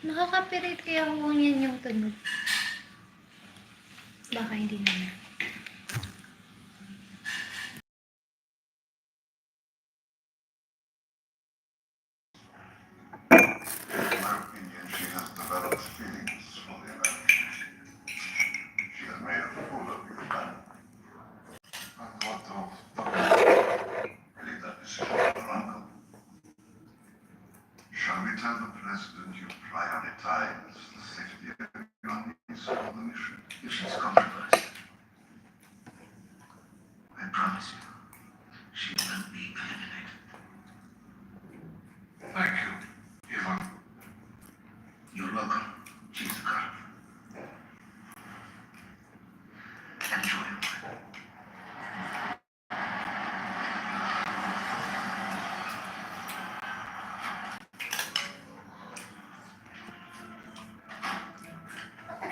Nakaka-pirate kaya kung yan yung tunog. Baka hindi naman. Shall we tell the president you prioritize the safety of your niece for the mission? If she's compromised, I promise you, she will be eliminated. Thank you, Ivan. You're welcome. She's a girl. Enjoy your work.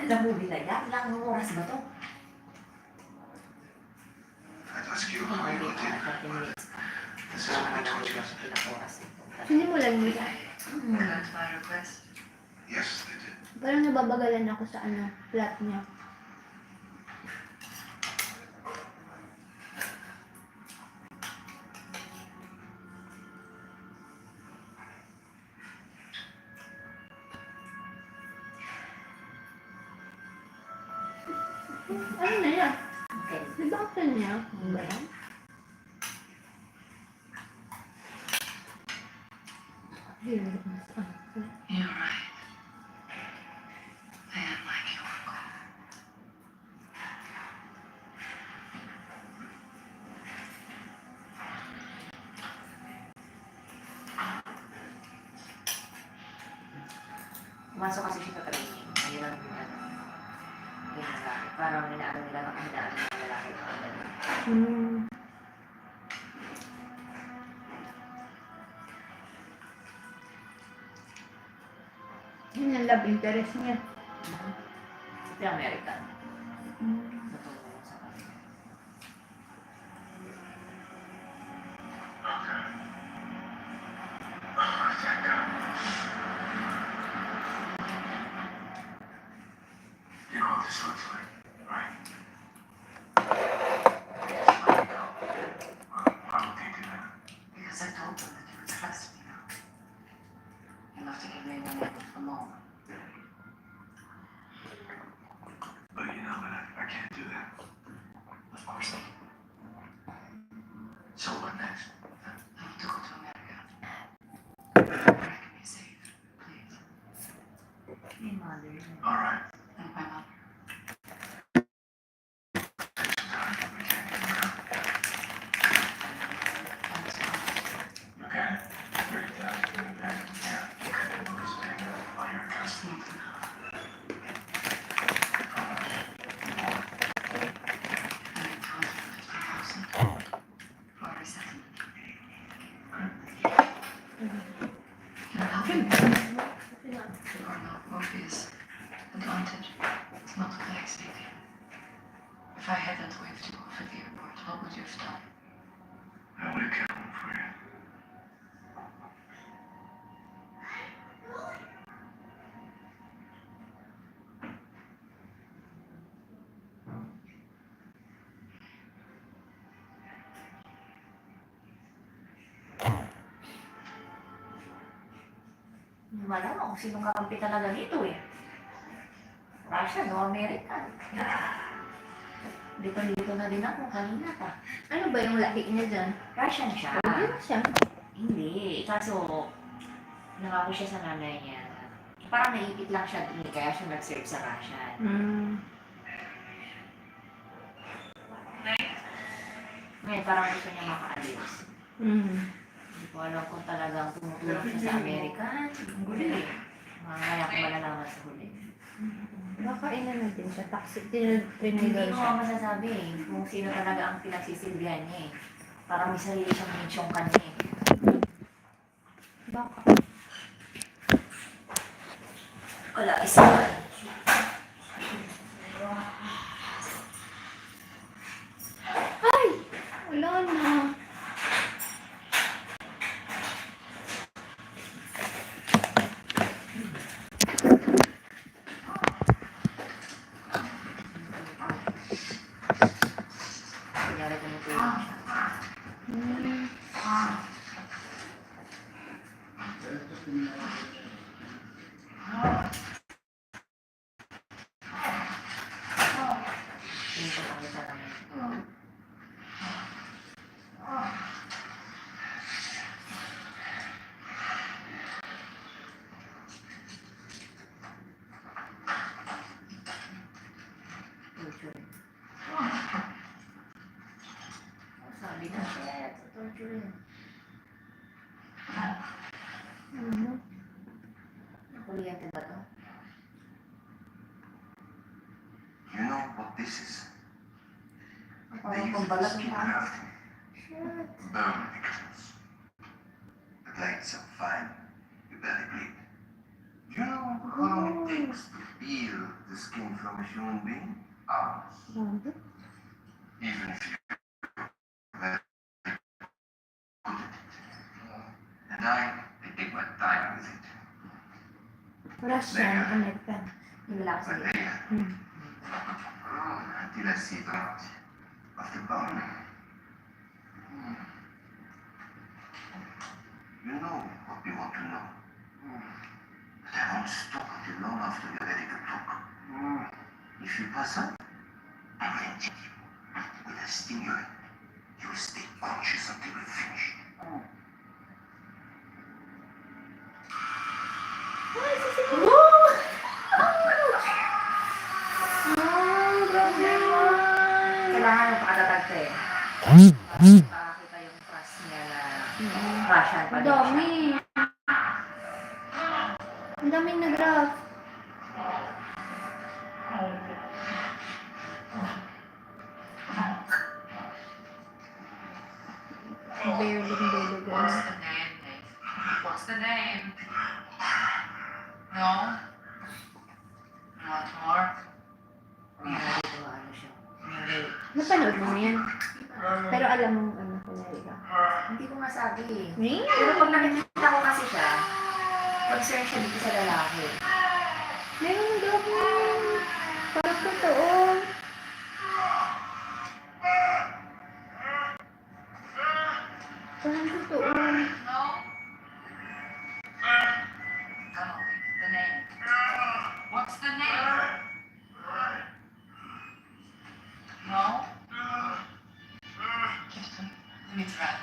Ang movie na yan? Ilang oras ba to? I'd ask you how you got in. This is what I told you. Sinimulan mo yan. That's my request. Yes, they did. Parang nababagalan ako sa plot niya. Ano na yan? Okay. Di ba ako niya? Ano ba yan? You're right. I am like your uncle. Pumasok kasi siya sa training. Ayun ang ginagawa. Parang inaano nila ng kahinaan ng lalaki. Yun ang love interest niya. Ito yung American. Natulungan sa kanila. Thank God. You know what this looks like, right? Why would they do that? Because I told them that you would trust me now. Enough to give me the name of the moment. But you know that I can't do that. Of course not. So what next? I have to go to America. Where I can be safe, please. Yung mother. All right. And my mother. Take some time. We can't get around. That's fine. Okay. Break it down. Put it back. Yeah. You couldn't lose paying on your customer. If I hadn't waved you off at the airport, what would you have done? I would have kept one for you. Malamang kung sinong kakampi talaga dito eh. Russian o American. Dito na din ako kanina pa. Ano ba yung lahi niya dyan? Russian siya. Hindi na siya. Hindi. Kaso, nangako siya sa nanay niya. Parang naipit lang siya dun, kaya siya nag-serve sa Russian. Ngayon, parang gusto niya makaalis. Hindi ko alam kung talagang tumutulong siya sa American. Ang huli. Kaya ko malalaman sa huli. Baka ina na din siya. Toxic. Hindi Trinidor ko siya. masasabi kung sino talaga ang pinagsisilbihan niya eh. Parang may sarili siyang mensyong kanya eh. Baka. Wala, isa. Ay! Wala na. Tingin ko sa isa lang. Torture. Sabi na siya, torture. Ano? Kuryente ba to? You know what this is? They Parang use pambalat skin ng grafting. Shit. Burn victims. The blades are fine. You barely bleed. Do you know how long it takes to peel the skin from a human being? Hours. Grabe. Even if you're very good at it. And I take my time with it. Russian, American. Yung lalaki But sige. later, Hmm. until I see the light of the bone. You know what we want to know. But I won't stop until long after you're ready to talk. If you pass out, I will inject you with a stimulant. You will stay conscious until we finish. Grabe naman. Kailangan yung pakatatag ka eh. Pakakita yung trust niya na Russian pa Ang din siya. dami. Ang daming nag-graph. Barely bilog. What's the name, Nate? What's the name? No? You want more? Dito ano siya. Nari- Napanood mo na yan. Pero alam mo ano kunwari ka. Hindi ko masabi eh. Ring? Pero pag nakikita ko kasi siya, concern siya dito sa lalaki. Meron ng graph mo. Parang totoo. Parang totoo. No? Tell me the name. What's the name? No? Gibson, let me try.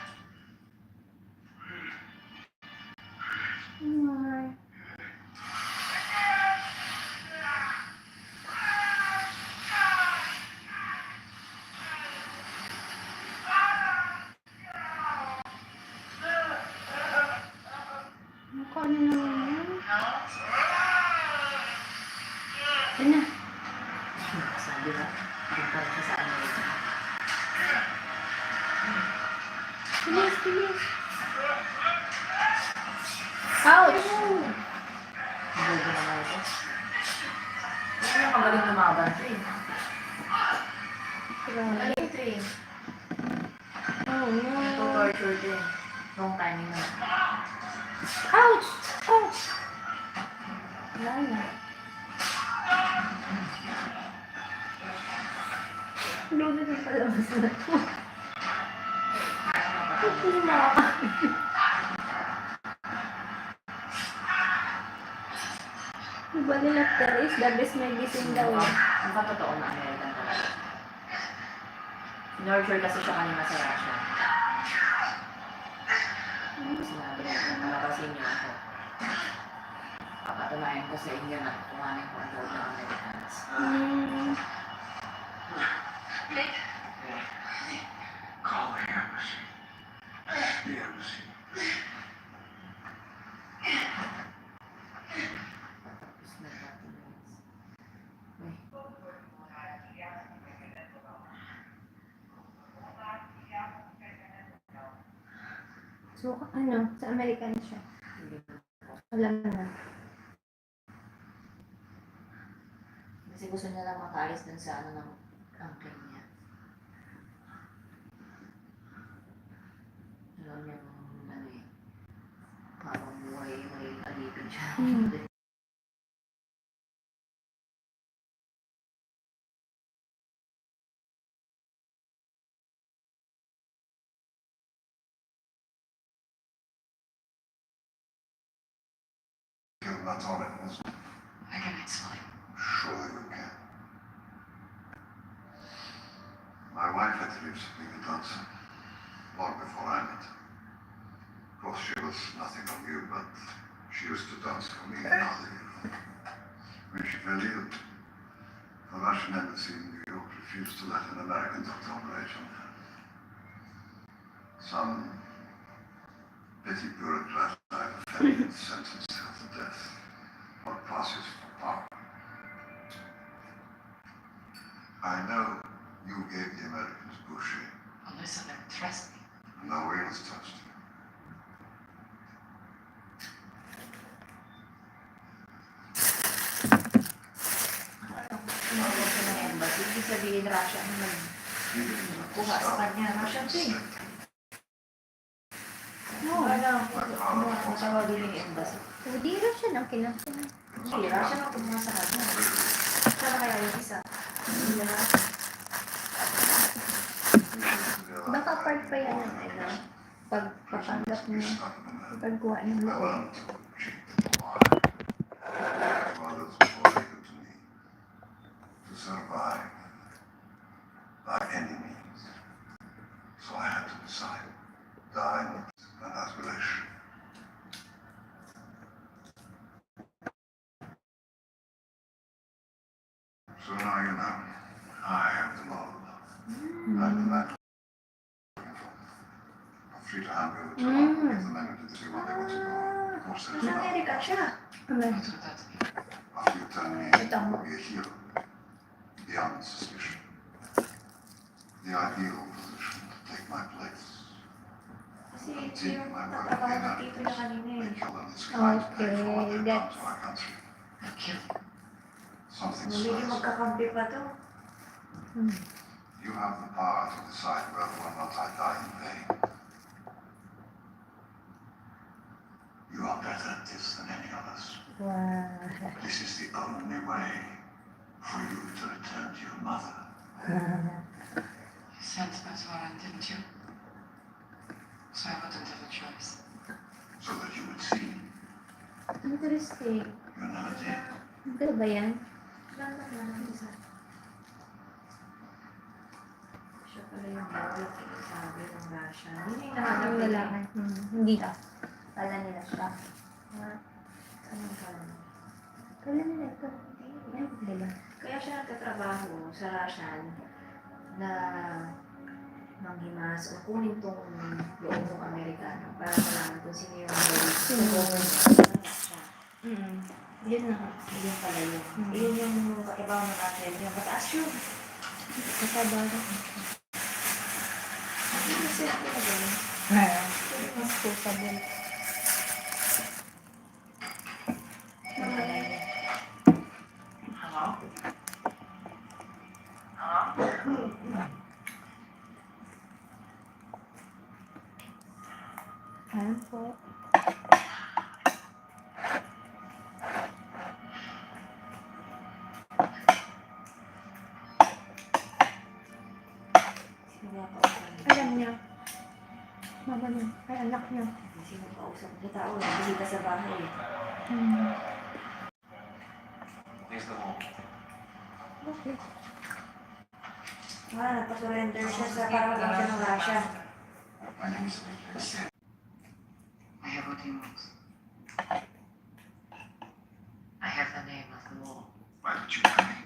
Ay. Mukha na naman yan. Yan na. Sabi na, punta rin siya sa Amerika. Bilis, bilis. Ouch! Bugo naman ito. Hindi na magaling lumaban ito eh. Grabe. Magaling ito eh. Oh Ito no. torture din. Wrong timing na. Ouch! Ouch! Wala na. Lulo na palabas na to. Hindi na. Iba nila Teres, the best medicine daw. Ang patotoo na American talaga. Nurture kasi siya kanina sa Russia. Sinabi niya, nalabasin niyo ako. Papatunayan ko sa inyo na kumanin ko ang loob ng Americans. Nick? Call the embassy. The embassy. Tapos nagpatuloy. Uy, So, ano, sa American siya. hindi ko. Alam na. Kasi gusto niya lang makaalis dun sa ano ng uncle niya. Alam niya kung ano eh. Habang buhay, may alipin siya. platonic, wasn't it? I can explain. Surely you can. My wife had dreams of being a dancer long before I met her. Of course, she was nothing on you, but she used to dance for me and other you. When she fell ill, the Russian embassy in New York refused to let an American doctor operate on her. Some petty bureaucrat like a family sentenced her to death. What passes for power? I know you gave the Americans Boucher. Alyssa never trust me. No wheels touched you. Tumawag ko ng embassy. Ibig sabihin, Russia ang nagkuha sa kanya. Russia to eh. Matawagin yung embassy. Hindi rin siya nang kinakita. Hindi, Russia ang kumuha sa kanya. Sana kaya yung isa. Baka part pa yan ng ano, pagpapanggap niya, pagkuha ng loob. To survive by any means. So I had to decide, dying and isolation. So now you know, I have the moral love. I'm the man looking for. I'm free to hand me over to London if the men who do what they want to do. Of course, there's Sa no. Amerika siya. What would that be? After you turn me in, you'll be a hero. Beyond suspicion. The ideal position to take my place. Kasi Continue yung my work tatrabaho in ng tito niya kanina eh. They kill them as guys pay for what they've done to our country. A kill. Something Magiging slight. magkakampi pa to. You have the power to decide whether or not I die in vain. You are better at this than any of us. Wow. This is the only way for you to return to your mother. You sent me to Warren, didn't you? So I wouldn't have a choice. So that you would see Interesting. you never did. Ito ba yan? Lang naman. Isa. Siya pala yung bawal sabi ng Russia. Hindi na Ang nahanap lalaki. Hindi ka. Kala nila siya. Anong kala? Kala nila ito. Ayun, diba? Kaya siya nagtatrabaho sa Russian na manghimas o kunin tong loob ng Amerikano para malaman kung sino yung government ng Russia. Yun na. Yun pala yun. Yun yung katrabaho ng Russia. Yung mataas yun. Kasabaga. Ano yung set ko na gano'n? Mas suitable. Hello? Hello? Ano po? Sino nga kausap niya? Alam niya. Mama niya. Ay, anak niya. Sino kausap niya? Tao lang. Bisita sa bahay. Here's the wall. Okay. Nagpa-surrender siya sa parang siya ng Russia. My name is Sam. I have what he wants. I have the name of the wall. Why don't you tell me?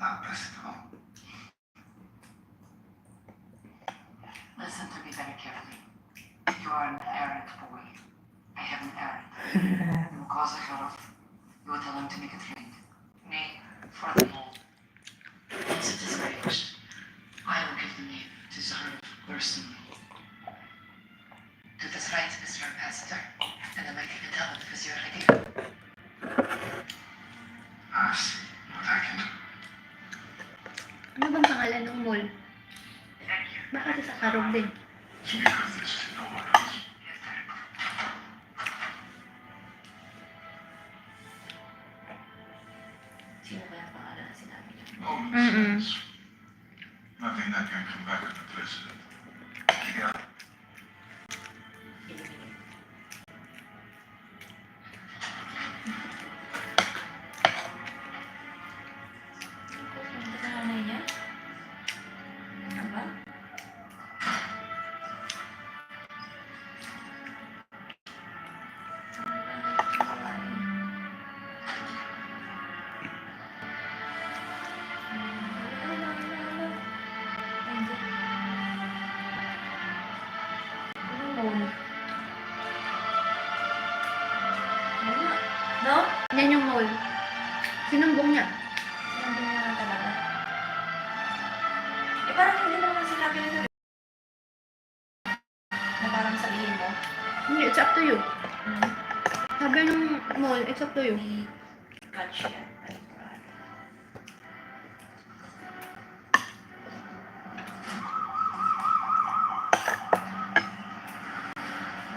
I'll press it home. Listen to me very carefully. You are an errant boy. I have an errand. You will cause a cut-off. You will tell him to make it rain. Me, for the wall. Once it is arranged, I will give the name to Tsar Bursting. Do this right, Mr. Ambassador, and then I can tell him because you're an idea. I see what I can do. Ano bang pangalan ng mall? Thank you. Baka sa Karog din. Speak of this to no one else. Yes, sir. Sino kaya ang pangalan na sinabi niya? Oh, nonsense. Nothing that can come back to the president. Yeah. Eliminate. Wala. No? Yan yung mall. Sinumbong niya. Hindi nga talaga. Eh, parang hindi naman sinabi nito. Na parang sabihin mo. Hindi, it's up to you. Sabi ng mall, it's up to you. Catch yan.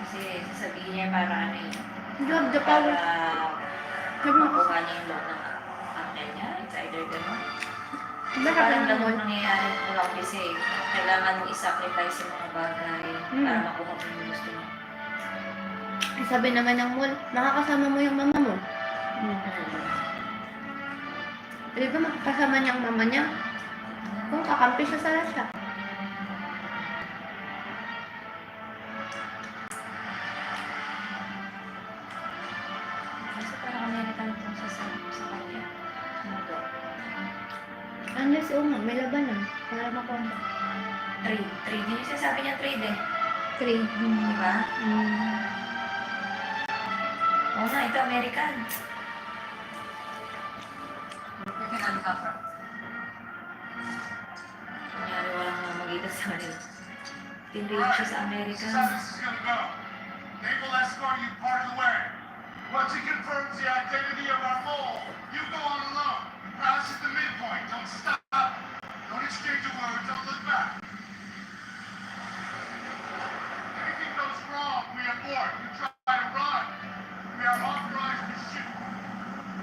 Kasi sasabihin niya para ano eh. You have the Para power. Sabi mo, makuha niya yung loob ng angel niya. It's either gano'n. diba sabi Parang ng ganun mall? nangyayari ng office eh. Kailangan mo i-sacrifice yung mga bagay para makuha mo yung gusto mo. Sabi naman ng mall, makakasama mo yung mama mo. Di ba makakasama niya ang mama niya? Kung kakampi siya sa lasya. Kasi parang American itong sa kanya. Sumagot. Unless, may labanan. Para makomba. Trade. Trade. Yung sinasabi niya trade eh. Trade. Diba? Oo nga, ito American. We can uncover. Kunyari walang mamagita sa kanila. Tinrade siya sa American. This is gonna go. They will escort you part of the way. Once he confirms the identity of our mole, you go on alone. Crash at the midpoint. Don't stop. Don't exchange a word. Don't look back. Anything goes wrong, we abort. You try to run. We are authorized to shoot.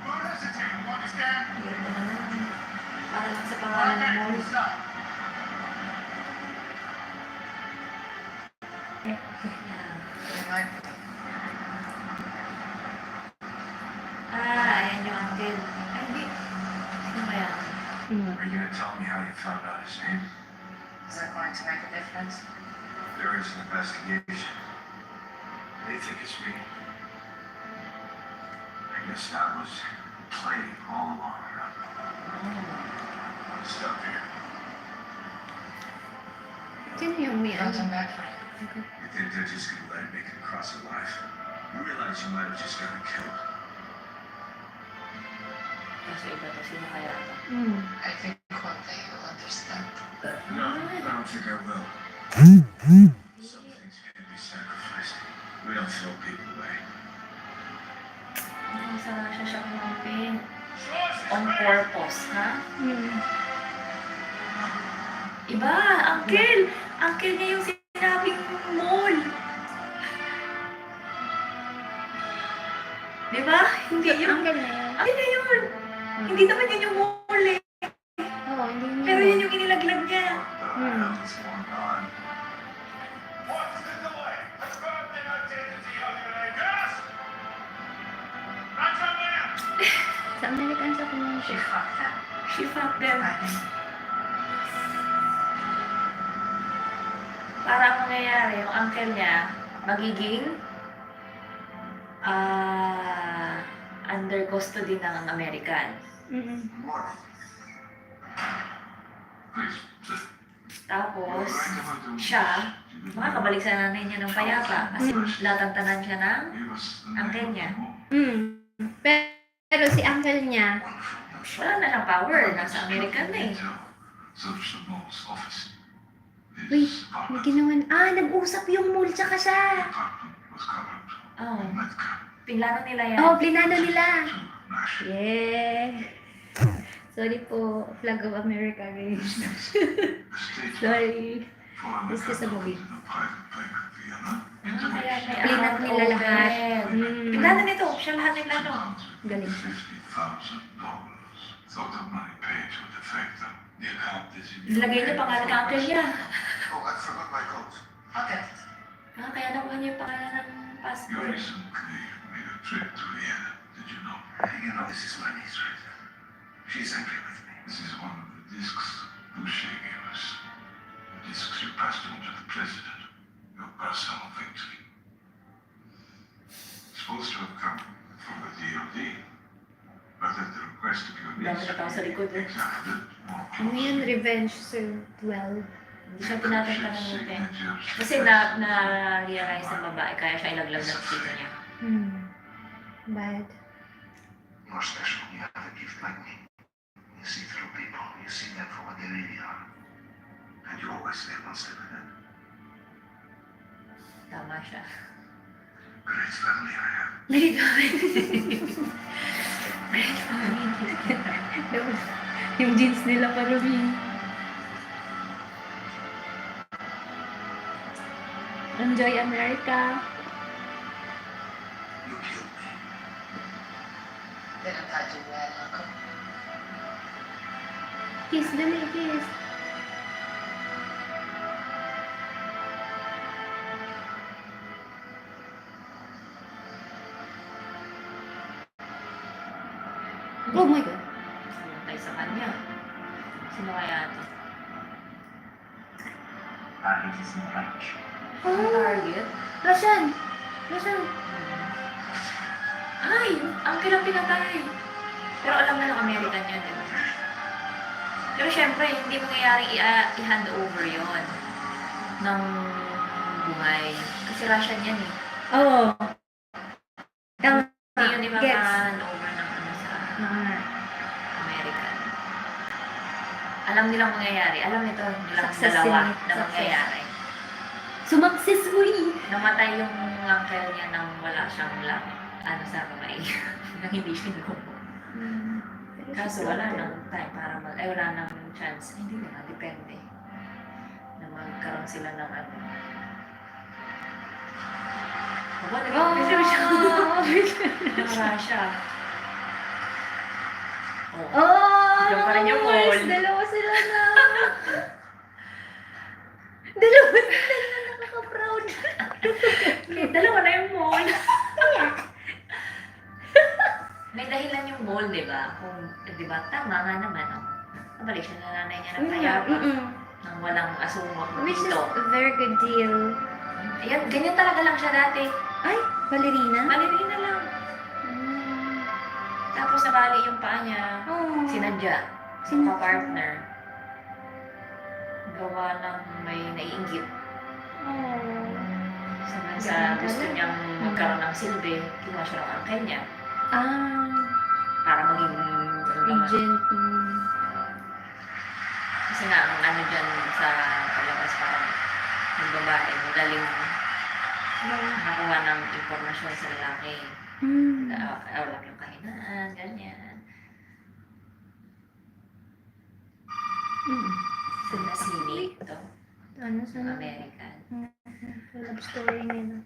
Don't hesitate. You understand? Hirap na naman. Para lang sa pangalan ng Okay, mall. stop. Ayan yung uncle. Ay, hindi. Sino kaya? Are you gonna tell me how you found out his name? Is that going to make a difference? There is an investigation. They think it's me. I guess that was played all along. Stop here. Sino yung may I'll ano? come back for you. You think they're just gonna let him make it across alive? You realize you might have just gotten killed. Kasi iba to. Sino kaya ito? I think one day you'll understand. No, I don't think I will. Some things can be sacrificed. We don't throw people away. Ang sana siya kumapin. On purpose, ha? Iba! Uncle! Uncle niya yung sinabing mall! Diba? Hindi yun. Uncle na yan. Uncle na yun! Hindi naman yun yung mall eh. Oo, hindi niya. Pero yun yung inilaglag niya. What the hell is going on? What's the delay? Confirm the identity of your neighbors. Roger, man. Sa American sa community. She fucked up. She fucked them. Para ang mangyayari, yung uncle niya, magiging under custody ng American. What? Please, Tapos, siya, makakabalik sa nanay niya ng payapa kasi latantanan siya ng uncle niya. Pero si uncle niya, Wala na siyang power. Nasa American na eh. uy, may ginawa nag-usap yung mall tsaka siya. Oh, pinlano nila yan. Oh, plinano nila. Yeah. Sorry po, Flag of America, guys. Sorry. This is a movie. Kaya may Plinano nila lahat. Pinlano nito. Siya lahat ng plano. Galing siya. Nilagay niya pangalan ng uncle niya. Oh, I forgot my coat. Okay. Kaya nakuha niya yung pangalan ng passport. Made a trip to Vienna. Did you know? You know, this is my niece, right? She's angry with me. This is one of the discs Boucher gave us. The discs you passed on to the president. Your personal victory. It's supposed to have come from the DOD. But at the request of your Dami niece, na tao sa likod eh. examined it more Ano closely. yan? Revenge Sir 12. Hindi siya tinatanong ng Kasi na-realize ng babae kaya siya ilaglag ng tito niya. Bad. You're special. You have a gift like me. You see through people. You see them for what they really are. And you always stay one step ahead. Tama siya. Great family I have. Great family. Great family. Yung jeans nila parami. Enjoy America. You killed me. Didn't I do well, Uncle? Kiss, dali, kiss. Oh my God. Sumatay sa kanya. Sino kaya ito? Target is in range. Ang target? Russian. Russian. Ay! Ang kilang pinatay! Pero alam na ng American yun, di ba? Pero syempre, hindi mangyayari i-hand over yon ng buhay. Kasi Russian yan eh. Oo. Tama. Hindi yun Gets. i-hand over ng ano sa American. Alam nilang mangyayari. Alam nito nilang Success dalawa yun. na Success. mangyayari. Successfully. Namatay yung uncle niya nang wala siyang ano sa kamay. Nang hindi siya nakupo. Kaso wala nang time para wala nang chance. Hindi na, depende. Na magkaroon sila ng ano. Wala na, bisa siya. Russia. Oh, Yung pa rin yung nice. mall. Dalawa sila na. Dalawa sila na nakaka-proud. Dalawa na yung mall. May dahilan yung mall, di ba? Kung, di ba, tama nga naman, oh. Nabalik siya na nanay niya ng payapa. Nang walang asumot Which is dito. a very good deal. Ayan, ganyan talaga lang siya dati. Ay, ballerina? Ballerina lang. Tapos nabali yung paa niya. Oh. Sinadya. Sinadya. Partner. Gawa ng may naiinggit. Oh. Sa gusto niyang magkaroon ng silbi, kinuha siya ng uncle niya. Ah, Para maging agent. Kasi nga, ang ano dyan sa palabas parang yung babae, magaling nakuha ng impormasyon sa lalaki. Alam yung kahinaan, ganyan. Sila sini ito, Ano sa American. love story nila?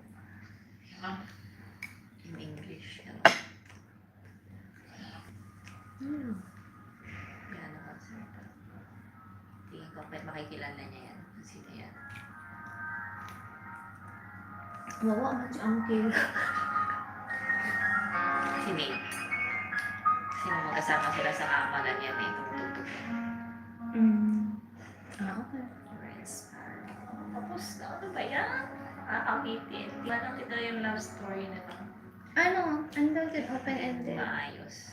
In English. Yan ang salita. Tingin ko, makikilala niya yan. Sino yan? Wawa man si Uncle. Si Nate. Kasi nung magkasama sila sa kama, ganyan eh, tumututog. Okay. Tapos, ano ba yan? Nakakabitin. Di ba lang kita yung love story na ito? Ano? Undated open-ended. Maayos.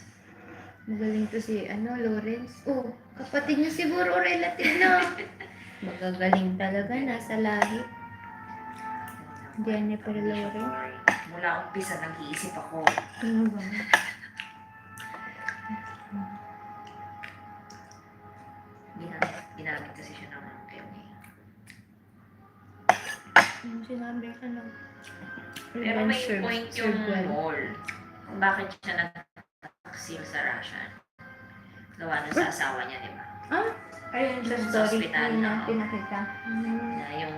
Magaling to si, Lawrence. Oh, kapatid niya siguro relative na. Magagaling talaga, nasa lahi. Jennifer Lawrence. Mula umpisa, nag-iisip ako. Ano ba? Ginamit kasi siya ng uncle niya. Yung sinabi ka lang. Pero may point yung mall. Kung bakit siya nag-taksil sa Russian. Gawa nun sa asawa niya, di ba? Ah? Ayun sa Sa story hospital, na oo. pinakita. Na yung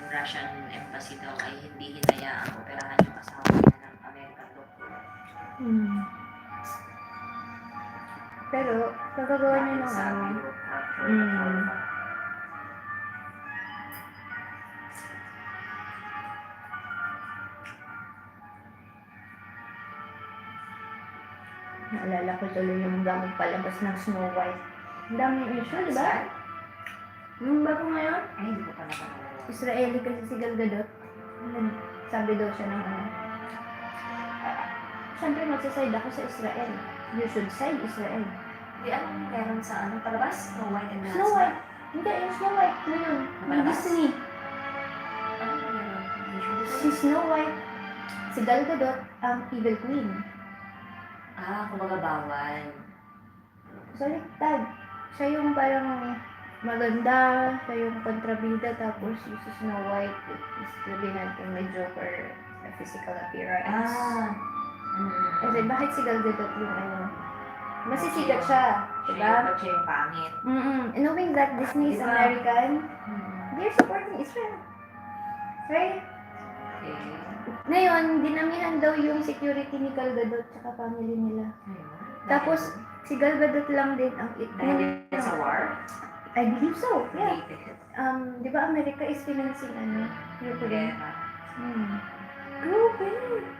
Russian embassy daw ay hindi hinayaang operahan yung asawa niya ng American doctor. Pero, pagkagawa niya ng Sabi ano. ko, Naalala ko tuloy yung daming palabas ng Snow White. Ang daming issue, di ba? Yung bago ngayon, ay, hindi ko pa napanood. Israeli kasi si Gal Gadot. Sabi daw siya ng siyempre magsaside ako sa Israel. You should side Israel. Di anong meron sa ano palabas? Snow White and the Snow Huntsman? White! Hindi, yung Snow White na yun. Yung Palabas? Disney. Ano meron? Si Snow White, si Gal Gadot, ang evil queen. Kumbaga bawal. Baliktad. Siya yung parang maganda, siya yung kontrabida, tapos yung si Snow White is sabi natin medyo for a physical appearance. Kasi bakit si Gal Gadot yung ano? Masisigat siya, diba? Siya yung pangit. Knowing that Disney is Diba? American, they're supporting Israel. Right? Okay. Ngayon, dinamihan daw yung security ni Gal Gadot tsaka family nila. Tapos, si Gal Gadot lang din ang dahil din sa war? I believe so, yeah. Related. Di ba America is financing Ukraine? Gera. Grabe!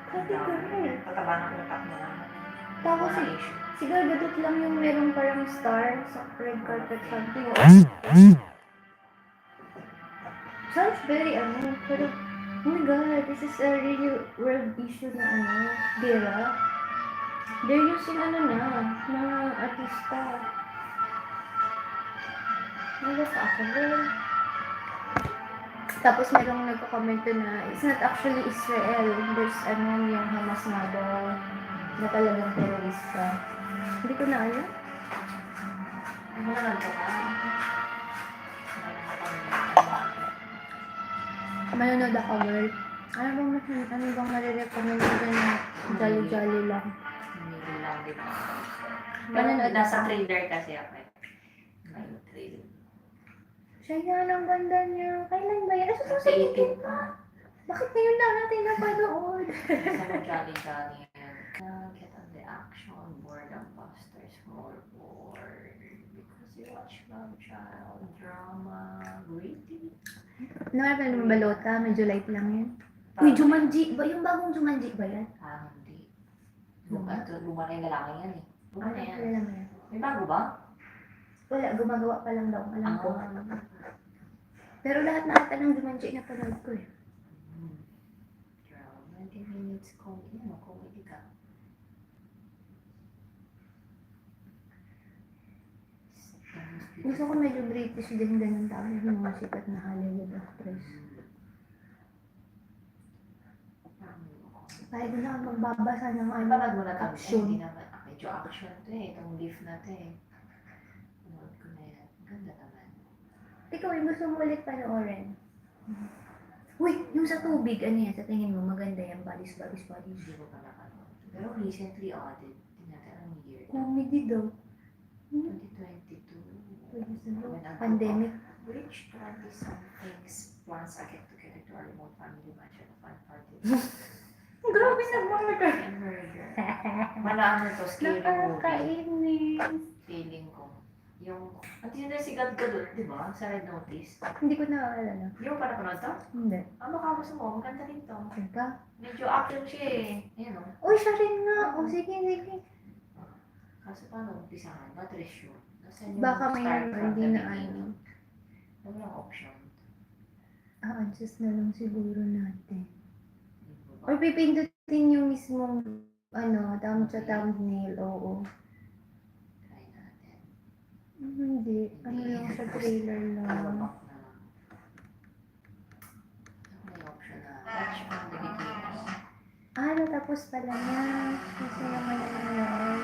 Pati girl. Pataba ng utak mo lang. Tapos Mga issue. si Gal Gadot lang yung merong parang star sa red carpet something. Sounds very pero oh my god, this is a really world issue na gera. They're using mga artista. Wala pa ako, girl. Tapos merong nagko-comment na it's not actually Israel. There's yung Hamas nga daw na talagang terorista. Hindi ko na alam. Ano na lang ito Manonood ako, girl. Ano bang marirecommend ko dyan na jolly-jolly lang? Hindi lang din ako. Manonood Nasa ako. trailer kasi ako eh. May trailer. Siya yan, ang ganda niya. Kailan ba yan? Asa sa Creative pa. Bakit ngayon lang natin napanood? Sa jolly-jolly yan. Get on the action, boredom busters, more bored. Because you watch love child, drama, gritty. Nakaka ng balota, medyo light lang yan. Uy, Jumanji! Yung bagong Jumanji ba yan? Hindi. Luma na yung lalaki yan eh. Luma na yan. Wala mo yan. May bago ba? Wala, gumagawa pa lang daw. Alam ko. Pero lahat na ata ng Jumanji na panood ko eh. Girl, 90 minutes comedy ka. Gusto ko medyo British din ganun tao. Yung mga sikat na Hollywood actress. Kahit na ako magbabasa ng Pagod mo na kami. action. Hindi naman. Medyo action to eh. Itong beef na to eh. Panood ko na yan. Ganda naman. Ikaw, yung gusto mo ulit panoorin. Uy, yung sa tubig, ano yan? Sa tingin mo, maganda yan. Bodies. Hindi ko pa napanood. Pero recently audit. Tingnan anong year. Comedy daw. 2022. Pandemic. Which 20-somethings plans I get together to our remote family match at a fun party. Grabe na murder. And murder. Wala to, scary movie. Nakakainis. Feeling ko. Yung, ang tinanay si Gal Gadot, di ba? Sa Red Notice. Hindi ko na. Di mo pa napanood to? Hindi. Baka gusto mo, maganda rin to. Diba? Medyo action siya eh. Ayan o. Uy, siya rin nga. O, sige. Kaso paano umpisahan? Not really sure. Nasaan yung Baka may start from hindi the na beginning? Walang option. Adjust na lang siguro natin. Or pipindutin yung mismong, tawag sa thumbnail. Oo. Try natin. Hindi. Ano lang sa trailer lang. Back na lang. May option na watch from the beginning. Tapos pala niya. Gusto naman nangyayari.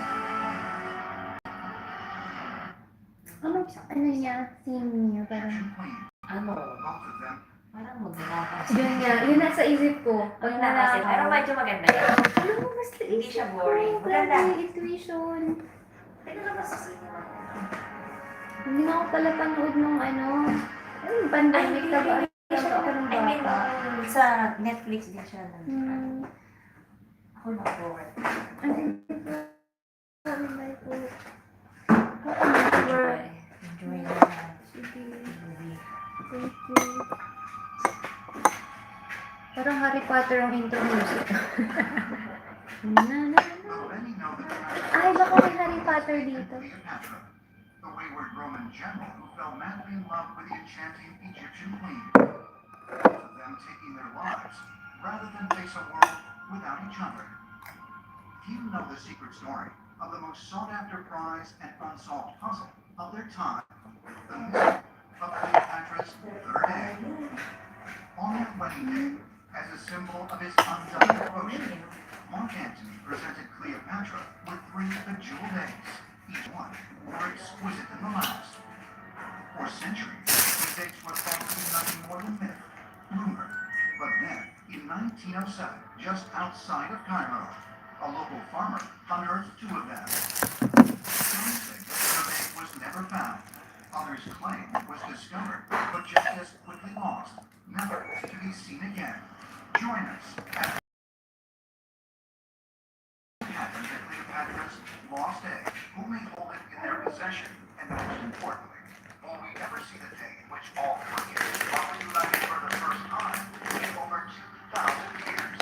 Ano niya? Theme niya. Parang Parang magnanakaw. yun nga. Yun nasa isip ko. Pag Magnanakaw. Pero nanakaw. medyo maganda yan. Alam mo, mas Hindi siya boring. Maganda. Grabe, intuition. Teka lang sa cinema. Hindi na ako pala panood nung pandemic ka ba? Ako ng I mean, bata. sa Netflix din siya. Ako na-bored. Enjoy na. Movie. Thank you. Parang Harry Potter ang intro music. Ay, baka may Harry Potter dito. The wayward Roman general who fell madly in love with the enchanting Egyptian queen. Both of them taking their lives rather than face a world without each other. Few know the secret story of the most sought-after prize and unsolved puzzle of their time, the mystery of Cleopatra's third egg. On that wedding day, as a symbol of his undying devotion, Mark Antony presented Cleopatra with 3 bejeweled eggs, each one more exquisite than the last. For centuries, these eggs were thought to be nothing more than myth, rumor. But then, in 1907, just outside of Cairo, a local farmer unearthed 2 of them. Some say the third egg was never found. Others claim it was discovered, but just as quickly lost, never to be seen again. Join us as happened to Cleopatra's lost egg, who may hold it in their possession, and most importantly, will we ever see the day in which all 3 eggs are reunited for the first time in over 2,000 years?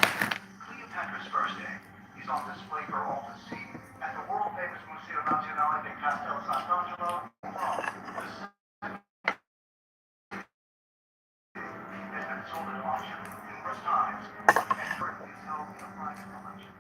Cleopatra's first egg is on display for all to see at the world-famous Museo Nazionale di Castel Sant'Angelo in Rome. The second has been sold at auction numerous times, and currently is held in a private collection.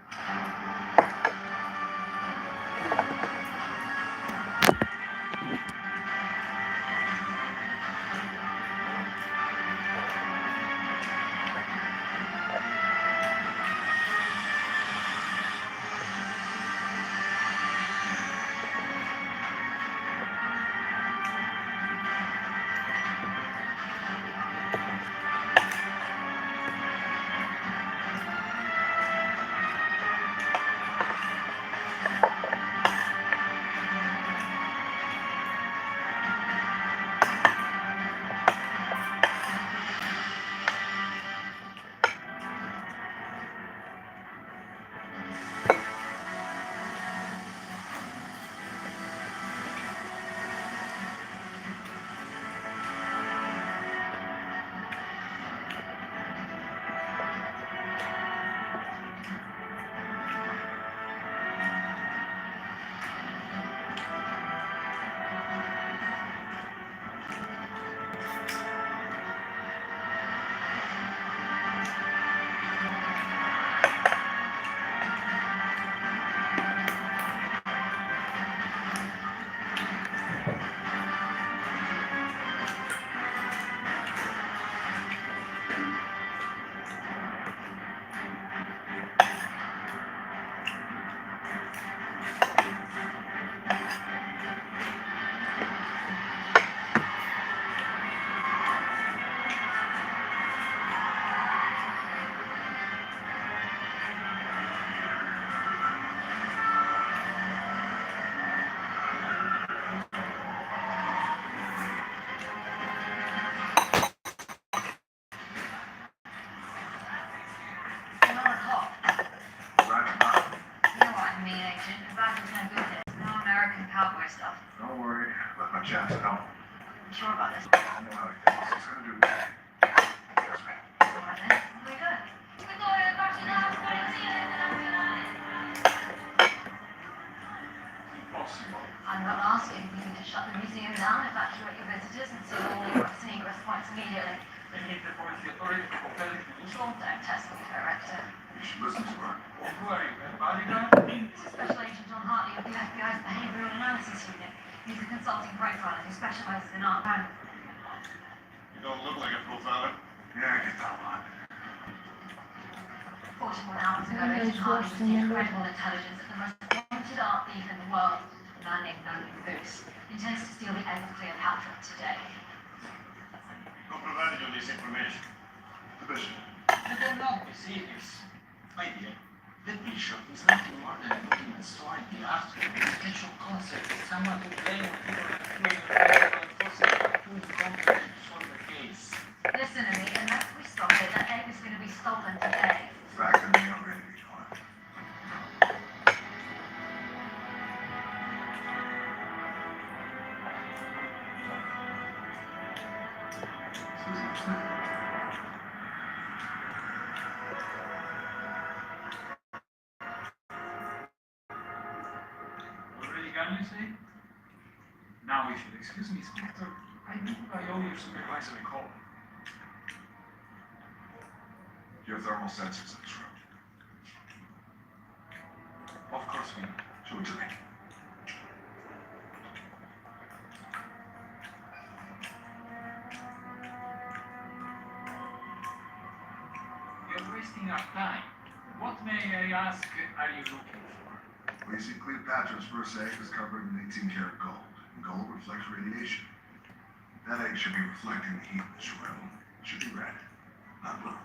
Don't worry, let my chaps know. You sure about this? I know how he thinks. He's gonna do that. Yes, ma'am. Alright then, very good. Possible. I'm not asking you to shut the museum down, evacuate your visitors, and seal all your seeing response immediately. Don't test the director. You should listen to her. This is Special Agent John Hartley of the FBI's Behavioral Analysis Unit. He's a consulting profiler who specializes in art crime. You don't look like a profiler. Yeah, I get that one. 41 hours ago, Agent Hartley received credible intelligence that the most wanted art thief in the world, a man named Nani Goose, intends to steal the egg of Cleopatra today. Who provided you this information? The bishop. You don't know me, serious. My dear, the bishop is nothing more than a document stored after a potential concept of someone who claimed to solve the case. Listen to me, unless we stop it, that egg is going to be stolen today. Back in the young ready to be gone. Susan. Already gone, you say? Now, if you'll excuse me, Inspector, I think I owe your supervisor a call. Your thermal sensors in this room. Of course we do. Show it to me. You're wasting our time. What may I I ask, are you looking for? Well, you see, Cleopatra's first egg is covered in 18-karat gold. And gold reflects radiation. That egg should be reflecting the heat of the shrill. It should be red, not blue.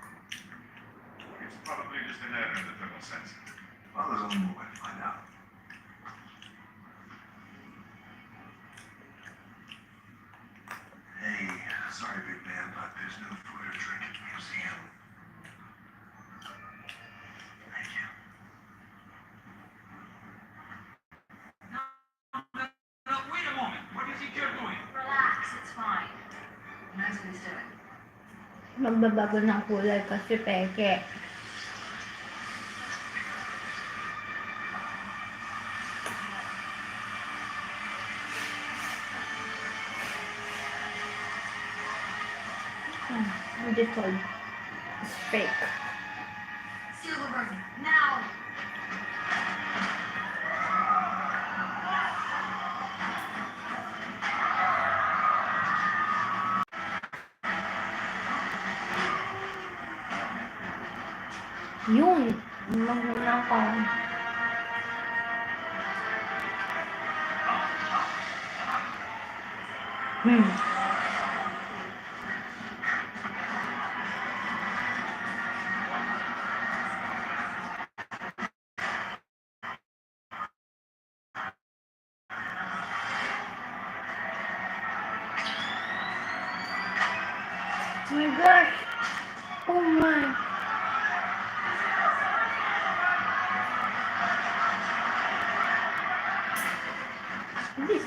It's probably just an error in the thermal sensor. Well, there's only one way to find out. Hey, sorry, big man, but there's no food or drink at the museum. Thank you. No, wait a moment. What do you think you're doing? Relax, it's fine. That's what he's doing. Magbabago ng kulay kasi peke. Digital. It's fake. Silverburn, now! Yun. Magmuna ko. Oh my gosh. Oh my. This.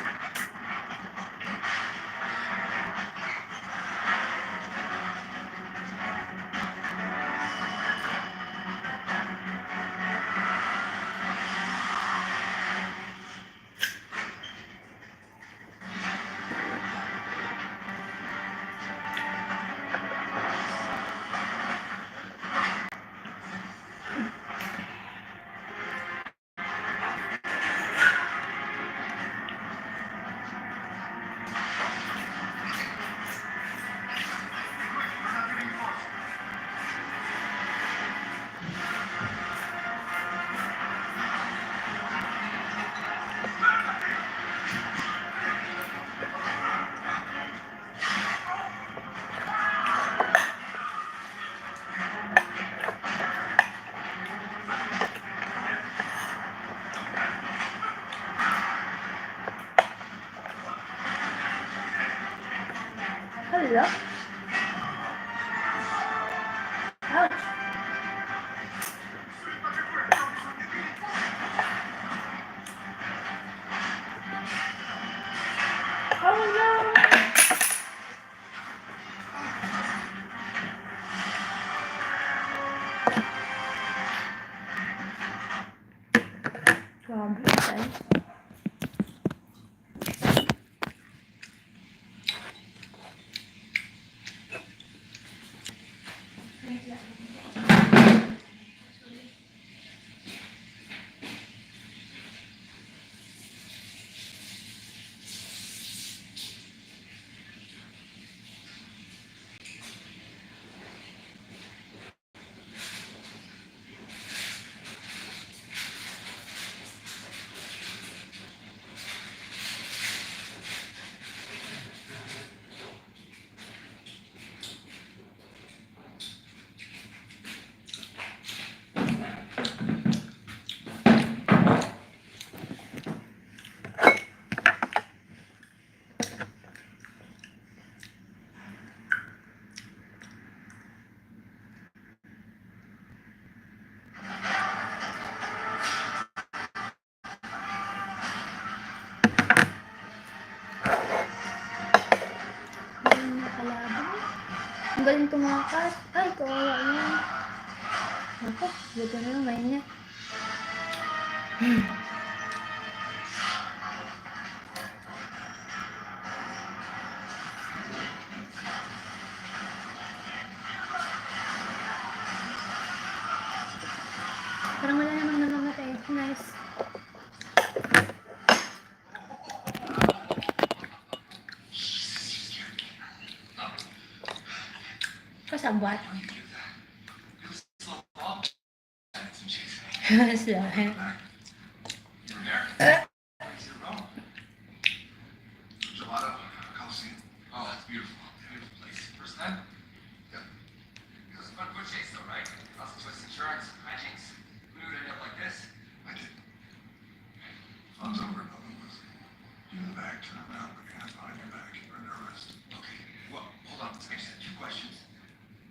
Hello. Ouch. Oh no. Grabe, guys. Ang galing tumakas. Ay, kawawa niya. Ako, buto na lang ngayon niya. Parang wala namang namamatay. Nice. Kasabwat. Masahe. You're American? Where's your Rome? Gelato, Coliseum. Oh, that's beautiful. Beautiful place. First time? Yeah. It was a fun foot chase though, right? Lots of twists and turns, hijinks. Who knew it'd end up like this? I did. Fun's over, nothing was. You in the bag, turn around, put your hands behind your back, you're under arrest. Okay, well, hold on, let's finish that. 2 questions.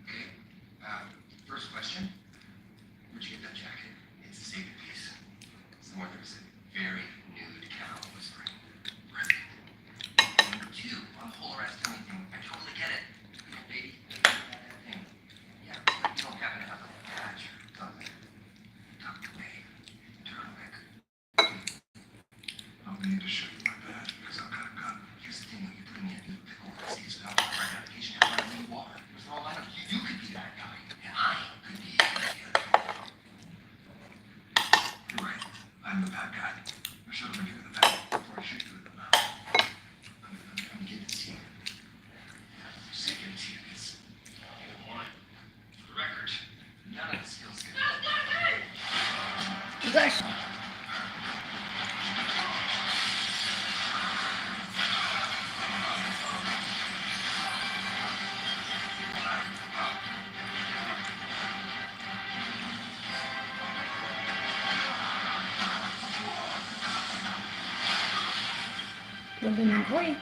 Okay, first question. Where'd you get that jacket? It's a sacred piece. It's the one that was a very nude cow whispering. Perfect. Number 2, on the whole arrest thing, I totally get it. You know, baby, that thing. Yeah, but you don't happen to have a badge or something. Tucked away. Turtleneck. I don't need to show you my badge because I've got a gun. Here's the thing, when you're putting me in a new pickle, it's an outright application to run in water. There's all line up. You could be that guy, and I could be the other. You're right. I'm the bad guy. I should have been you in the back before I shoot you in the mouth. Let me give this to you. Say give it to you, because for the record, none of this feels good. Gosh. Ganda ng boy.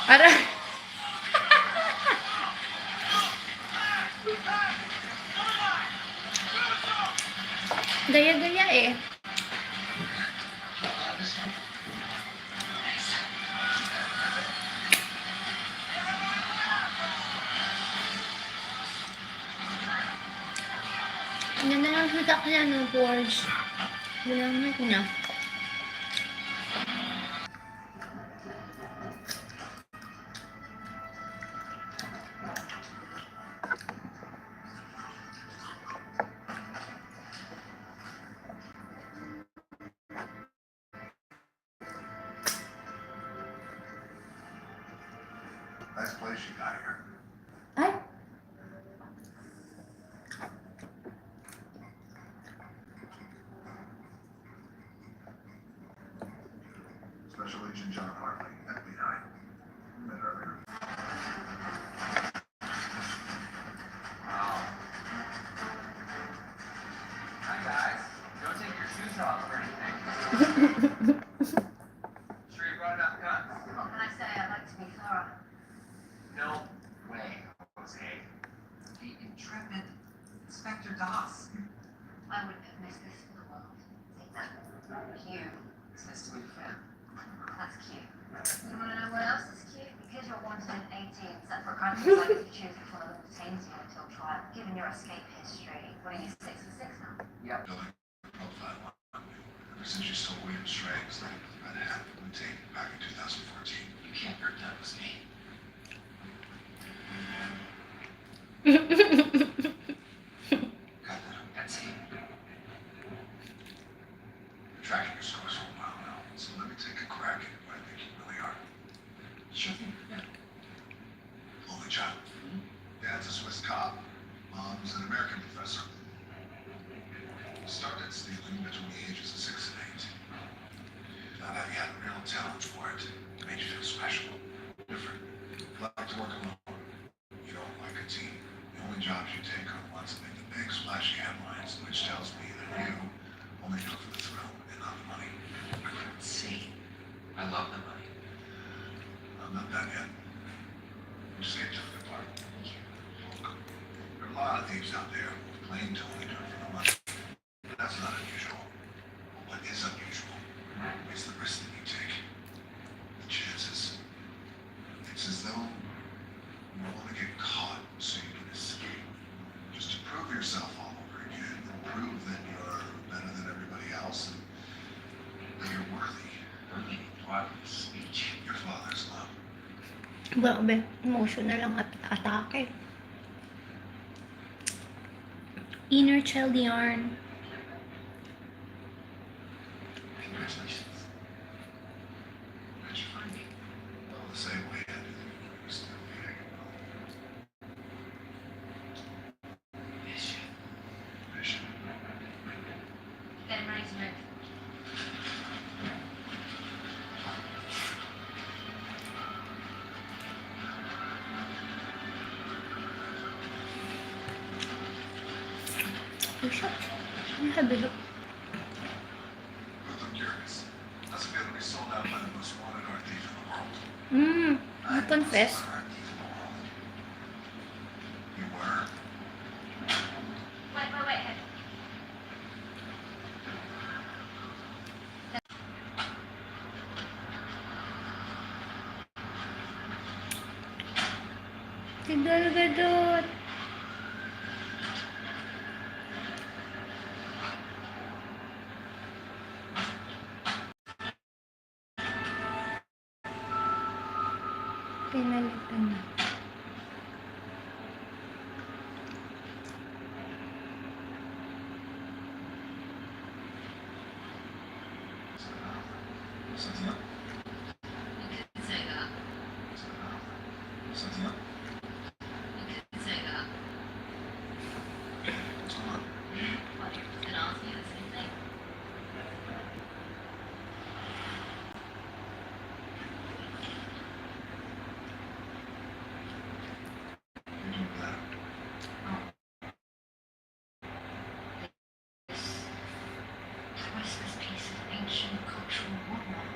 Ara. Gaya-gaya eh. Yan na lang sa takyan ng Porsche. Bilang ko na. Nice place you got here. Ay, Special Agent John Hartley, FBI. Met earlier. Wow. Hi guys. Don't take your shoes off or anything. Sure you brought enough guns? What can I say? I like to be thorough. No way, Jose. The intrepid Inspector DIOS. I wouldn't have missed this for the world. Take that. Cute. It's nice to meet you, fam. That's cute. You want to know what else is cute? Because you're wanted in 18 separate countries, I get to choose which one of them detains you until trial. Given your escape history, what are you, 6 for 6 now? Yep. Building profile on you. Ever since you stole William Stragg's like about half of the tape back in 2014. You can't hurt that was me. Got that? That's it. You're tracking your scores for a while now, so let me take a crack at what I think you really are. Sure thing. Yeah. Only child. Dad's a Swiss cop. Mom's an American professor. Started stealing between the ages of 6 and 8. Found out you had a real talent for it. Made you feel special. Different. Like to work alone. You don't like a team. The only jobs you take are the ones that make the big splashy headlines, which tells me that you only do it for the thrill and not the money. For God's sake. I love the money. I'm not done yet. I'm just getting to the good part. Look, there are a lot of thieves out there who claim to only do it for the money. That's not unusual. What is unusual is the risk that you take. The chances. It's as though you want to get caught so you can escape. Just to prove yourself all over again and prove that you're better than everybody else and that you're worthy. Really? What speech? Your father's love. Grabe, emotional ang atake. Inner child yarn. Congratulations. How'd you find me? All the same way I did. You're still here. Mission. Mission. Then raise me. Oh, shit. Ang habi. I'm curious. How's it feel to be sold out by the most wanted art thief in the world? You confess. Art thief in the world. You were? Wait. Gadot. Pinalitan na. Something up? You could say that. Something up? You could say that. What's going on? Well, you're just gonna ask me the same thing. You doing that? This priceless piece of ancient cultural whatnot.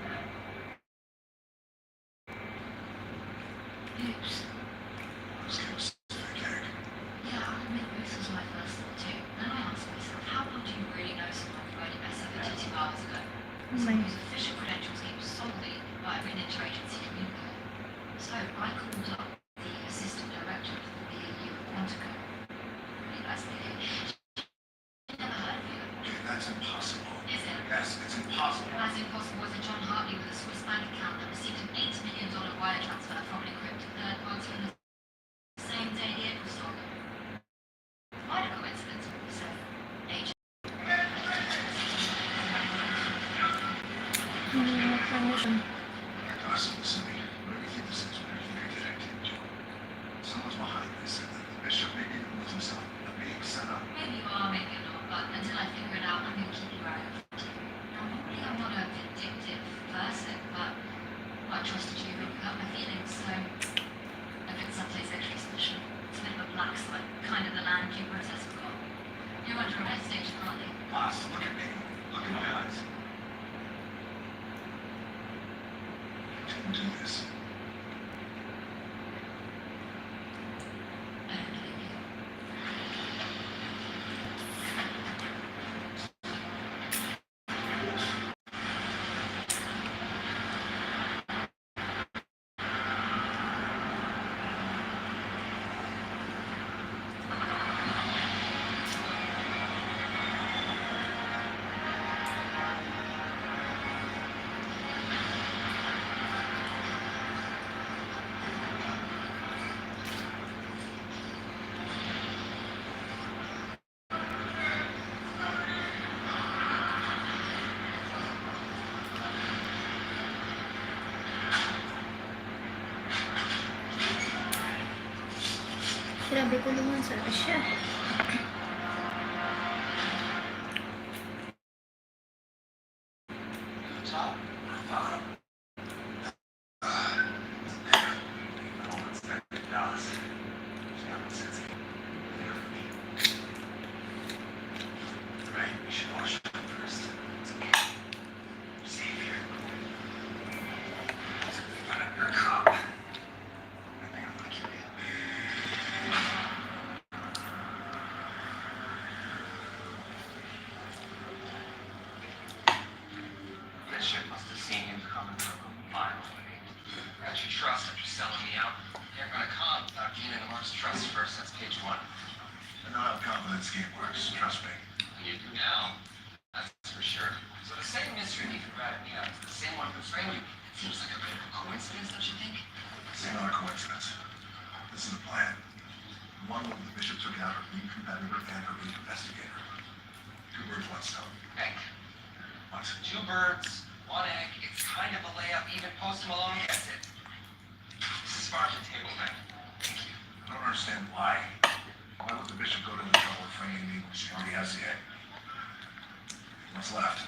Oops. This kid was a gag. Yeah, I admit this was my first thought too. Then I asked myself, how well do you really know someone who only met 72 hours ago? Someone whose official credentials came solely via an interagency communique. So I called up the assistant director of the BAU a month ago. Really nice lady. She'd never heard of you. Okay, that's impossible. Is it? Yes, it's impossible. As impossible as a John Hartley with a Swiss bank account that received an $8 million wire transfer from an encrypted third party on the same day the April stock. Quite a coincidence, so agent. Ano siya? Listen, listen to me. Whatever you think this is, whatever you think you're connected to. Someone's behind this, and the bishop maybe even knows himself. I'm being set up. Maybe you are, maybe you're not, but until I figure it out, I'm going to keep you right. Now, normally I'm not a vindictive person, but I trusted you and you hurt my feelings, so I picked someplace extra special. It's a bit of a black site, kind of the land you process forgot. You're under arrest, Agent Hartley. Boss, look at me. Look in my eyes. You didn't do this. I don't believe you. Grabe ko naman sa siya. Top? Bottom? DIOS. Right, we should wash up first. Savior. You're a cop. I think I'm gonna kill you. Bishop must have seen him coming from a mile away. Got your trust after selling me out. You're gonna come without gaining the most trust first. That's page one. I know how confidence game works, trust me. You do now. That's for sure. So the same mystery thief who ratted me out is the same one who framed you. Seems like a bit of a coincidence, don't you think? It's not a coincidence. This is a plan. One of the bishop took out her lead competitor and her lead investigator. Two birds, one stone. Egg. What? Two birds, one egg. It's kind of a layup. Even Post Malone gets it. This is farm to table, man. Thank you. I don't understand why. Why would the bishop go to the trouble of framing me when she already has the egg? What's left?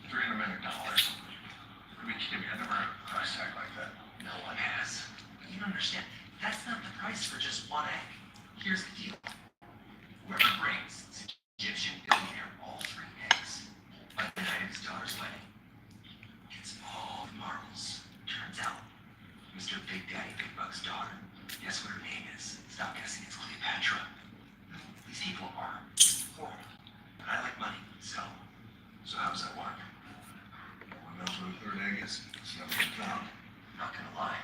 $300 million. What are you kidding me? I never heard a price tag like that. No one has. You don't understand. That's not the price for just one egg. Here's the deal. Whoever brings this Egyptian billionaire all 3 eggs by the night of his daughter's wedding gets all the marbles. Turns out, Mr. Big Daddy Big Bug's daughter, guess what her name is? Stop guessing, it's Cleopatra. These people are horrible. But I like money, so So how does that work? No one knows where the third egg is. It's never been found. not gonna lie.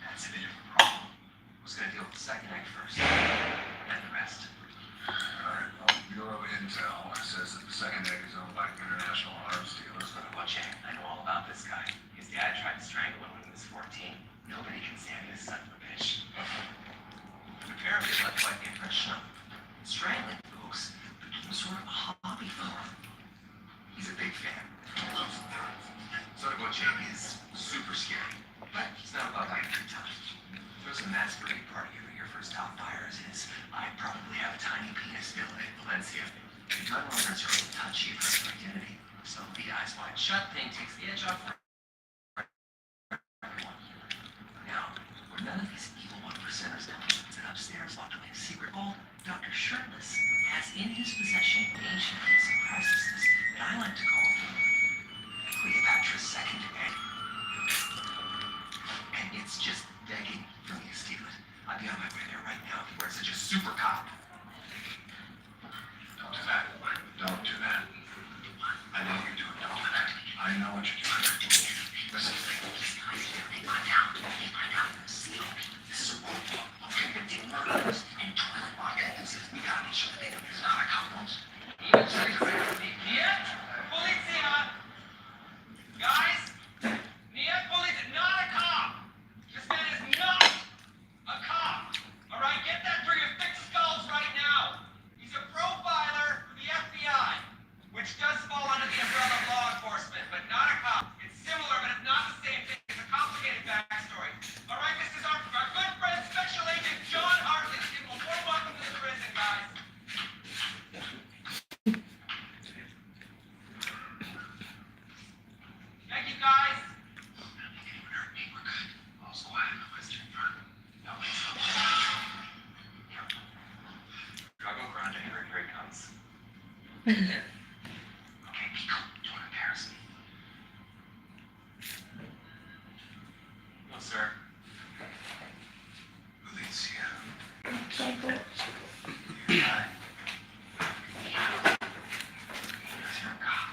That's a bit of a problem. I was gonna deal with the second egg first, and the rest. Alright, well, Bureau Intel says that the second egg is owned by international arms dealers. Watch it. I know all about this guy. His dad tried to strangle him when he was 14. Nobody can stand this son of a bitch. Apparently, left quite the impression of strangling folks became sort of a hobby for him. He's a big fan. Sort of what Jake is. Super scary. But he's not about that every time. Throws a masquerade party every year for his top buyers. I probably have a tiny penis bill in Valencia. The gun owners are a little touchy for his identity. So the eyes wide shut thing takes the edge off for everyone. Now, where none of these evil 1%ers know, sit upstairs locked away in a secret vault, Dr. Shirtless has in his possession ancient basic processes that I like to call Cleopatra's second egg. And it's just begging for me to steal it. I'd be on my way there right now if he weren't such a super cop. Don't do that. Don't do that. I know you're doing it. I know what you're doing. Listen. They find out. Steal. This is a roadblock. Convicted murderers and toilet rockets. We gotta make sure that they don't use narcotics. Even Nia? Polizia! Guys! Nia, police, not a cop! This man is not a cop! Alright, get that through your thick skulls right now! He's a profiler for the FBI, which does fall under the umbrella of law enforcement, but not a cop. It's similar, but it's not the same thing. It's a complicated backstory. Alright, this is our good friend, Special Agent John Hartley. Let's give him a warm welcome to the prison, guys. Thank you, guys. Anyone hurt me? We're good. All's quiet on the Western Front. Nobody's up. Drago Grande, here it comes. Okay, Pico, don't embarrass me. No, sir. Alicia. Opo. Hi. Here's your cop.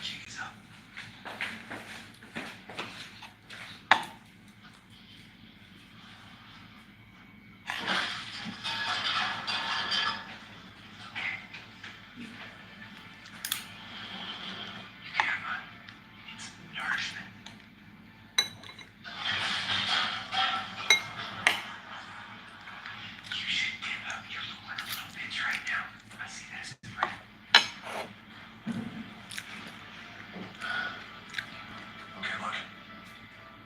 Cheese up. Camera needs nourishment. You should give up your little bitch right now. I see that as a threat. Okay, look.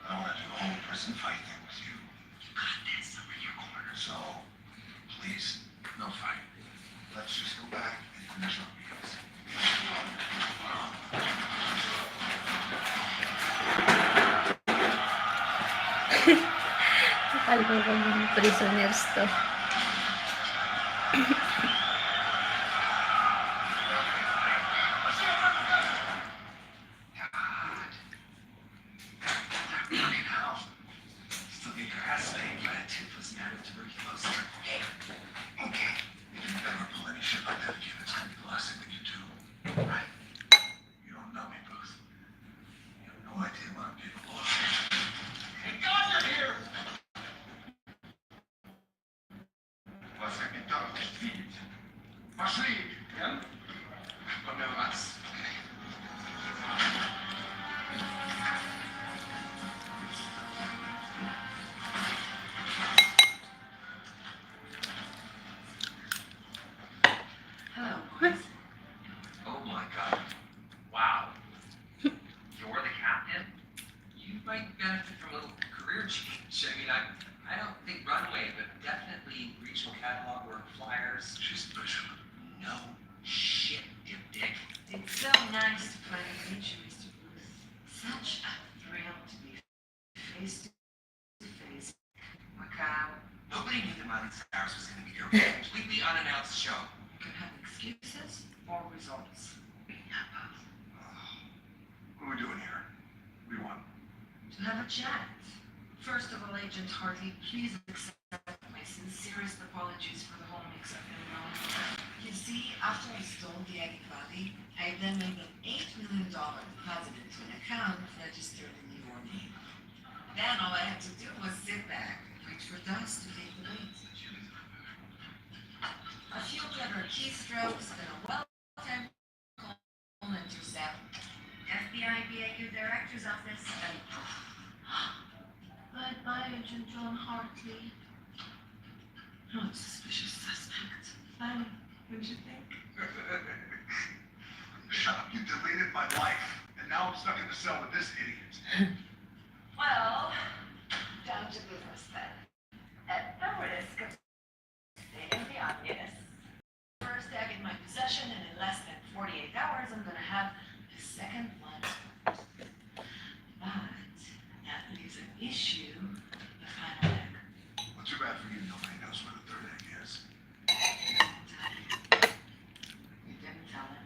I don't want to do the whole prison fight thing with you. You got this. I'm in your corner. So, please, no fight. Let's just go back and finish our meals. Akala ko bang mga prisoners to. Fucking hell. Still get your ass paid by a toothless man with tuberculosis. Okay. If you ever pull any shit like that again, it's gonna be the last thing that you do. Right. You don't know me, Booth. You have no idea what I'm capable of. Thank God you're here! Was er gedacht, Steve? Пошли! Him? Помимо вас. catalog work, flyers. She's the bishop. No shit, dipdick. It's so nice to finally meet you, Mr. Booth. Such a thrill to be face to face. Macau. Nobody knew that Miley Cyrus was going to be there. It was a completely unannounced show. You can have excuses or results. What are we doing here? What do you want? To have a chat. First of all, Agent Hartley, please accept my sincerest apologies for the whole mix-up in Rome. You see, after I stole the Aggie body, I then made an $8 million deposit into an account registered in your name. Then all I had to do was sit back and wait for dust to take the weight. A few clever keystrokes and a well-timed call intercept. FBI BAU Director's Office and poof. Bye-bye, Agent John Hartley. Not suspicious suspect. Funny, wouldn't you think? Shut up, you deleted my life. And now I'm stuck in the cell with this idiot. Well, down to business then. At the risk of stating the obvious, first egg in my possession, and in less than 48 hours, I'm gonna have the second one. But that leaves an issue, the final egg. Well, too bad for you, nobody knows where the third egg is. You didn't tell him.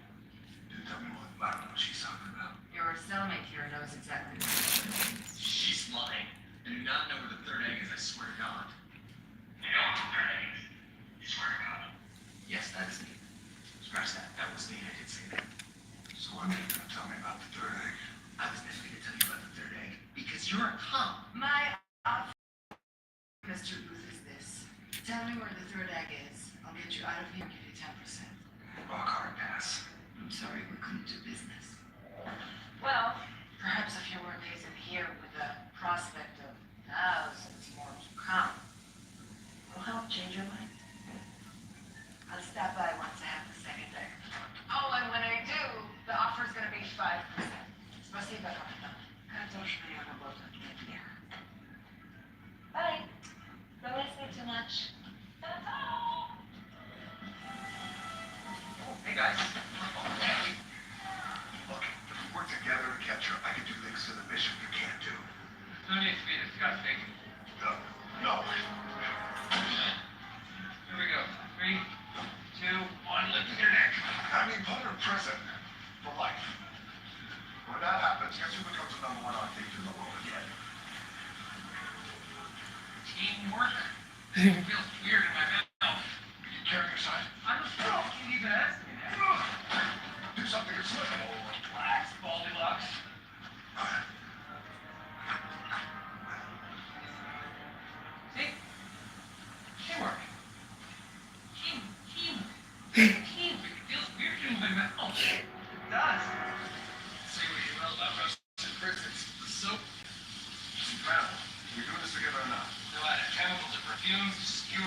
Didn't tell me what. I don't know what she's talking about. Your cellmate here knows exactly what it is. She's lying. I do not know where the third egg is, I swear to God. You know what the third egg is? You swear to God. Yes, that is me. Scratch that. That was me. I did say that. So when are you going to tell me about the third egg? I was never going to tell you about the third egg because you're a cop. My offer, Mr. Booth, is this. Tell me where the third egg is. I'll get you out of here and give you 10%. Rock hard pass. I'm sorry, we couldn't do business. Well, perhaps if you weren't in here with the prospect of thousands more to come, it'll help change your mind. I'll stop by once I have the second egg. Oh, and when I do, the offer's gonna be 5%. Спасибо, капитан. Картошка я работаю для. Bye. Don't listen too much. Hey guys. Look, if we work together to catch her, I can do things to the bishop you can't do. No need to be disgusting. No. No. Here we go. 3, 2, 1, lift your neck. I mean, put her in prison for life. When that happens, guess who becomes the number one thief in the world again? Teamwork? It feels weird in my mouth. You carrying your side? I'm a fool. You even asked me that. Do something and slip. Relax, Goldilocks. See? Teamwork. Teamwork. It feels weird in my mouth. It does. Say what you will about Russian prisons. The soap. It's incredible. Are we doing this together or not? No added chemicals or perfumes, just pure,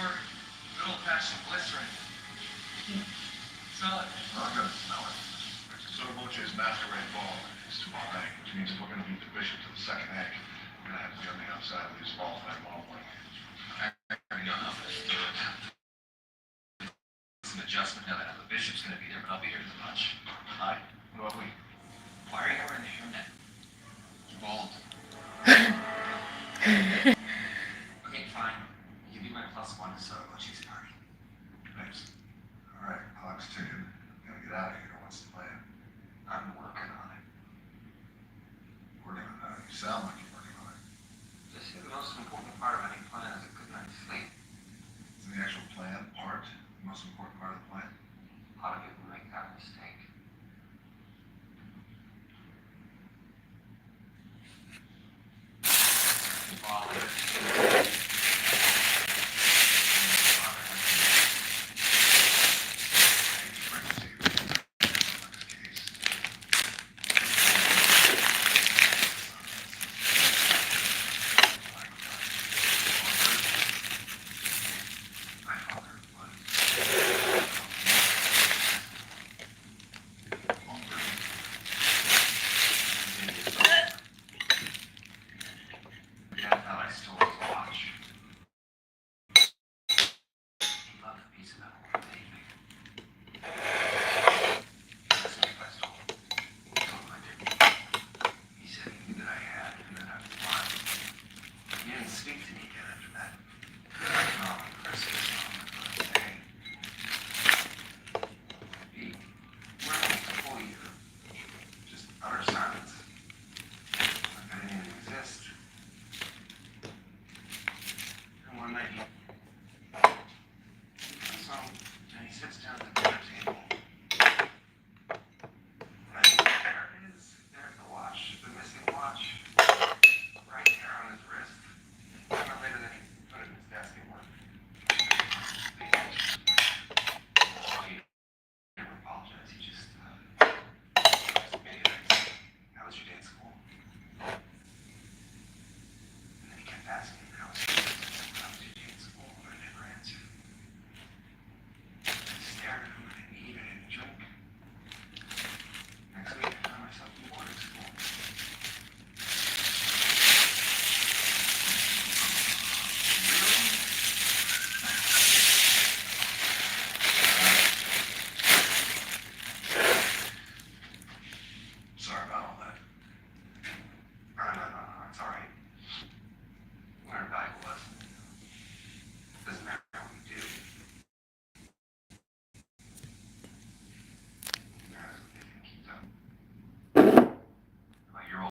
good old-fashioned glycerin. Smell it. I'm gonna smell it. So Moche's masquerade ball is tomorrow night, which means if we're gonna beat the bishop to the second egg, we're gonna have to be on the outside of these balls by tomorrow morning. I already know how this is doing. It's an adjustment now that the bishop's going to be there, but I'll be here to the punch. Hi. What about we? Why are you wearing the hairnet? You're bald. Okay, fine. I'll give you my +1 to settle Mochi's party. Thanks. All right, clock's ticking. Gotta get out of here. What's the plan? I'm working on it. Working on that. You sound like you're working on it. Just say the most important part of any plan is a good night's sleep. Is the actual plan part the most important part of the plan? A lot of people make that mistake. might be